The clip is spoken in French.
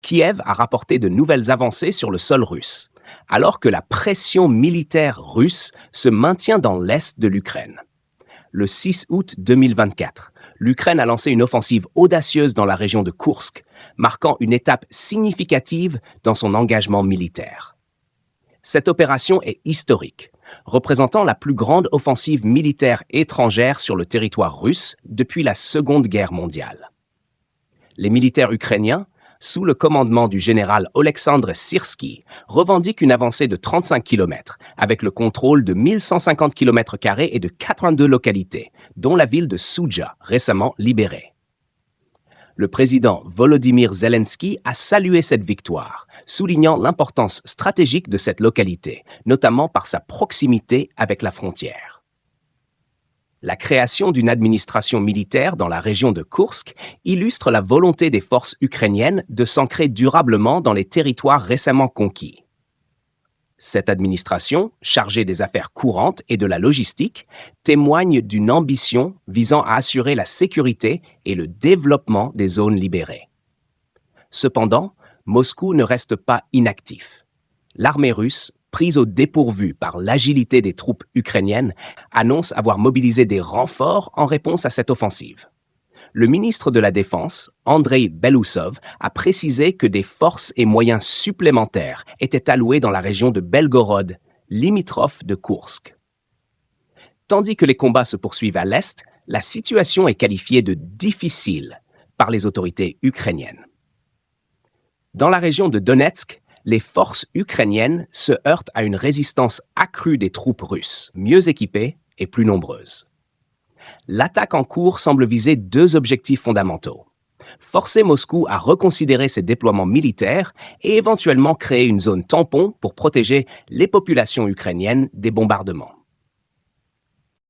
Kiev a rapporté de nouvelles avancées sur le sol russe, alors que la pression militaire russe se maintient dans l'est de l'Ukraine. Le 6 août 2024, l'Ukraine a lancé une offensive audacieuse dans la région de Koursk, marquant une étape significative dans son engagement militaire. Cette opération est historique, représentant la plus grande offensive militaire étrangère sur le territoire russe depuis la Seconde Guerre mondiale. Les militaires ukrainiens, sous le commandement du général Oleksandr Syrski, revendiquent une avancée de 35 km, avec le contrôle de 1150 km² et de 82 localités, dont la ville de Souja, récemment libérée. Le président Volodymyr Zelensky a salué cette victoire, soulignant l'importance stratégique de cette localité, notamment par sa proximité avec la frontière. La création d'une administration militaire dans la région de Koursk illustre la volonté des forces ukrainiennes de s'ancrer durablement dans les territoires récemment conquis. Cette administration, chargée des affaires courantes et de la logistique, témoigne d'une ambition visant à assurer la sécurité et le développement des zones libérées. Cependant, Moscou ne reste pas inactif. L'armée russe, prise au dépourvu par l'agilité des troupes ukrainiennes, annonce avoir mobilisé des renforts en réponse à cette offensive. Le ministre de la Défense, Andrei Belousov, a précisé que des forces et moyens supplémentaires étaient alloués dans la région de Belgorod, limitrophe de Koursk. Tandis que les combats se poursuivent à l'est, la situation est qualifiée de difficile par les autorités ukrainiennes. Dans la région de Donetsk, les forces ukrainiennes se heurtent à une résistance accrue des troupes russes, mieux équipées et plus nombreuses. L'attaque en cours semble viser deux objectifs fondamentaux: forcer Moscou à reconsidérer ses déploiements militaires et éventuellement créer une zone tampon pour protéger les populations ukrainiennes des bombardements.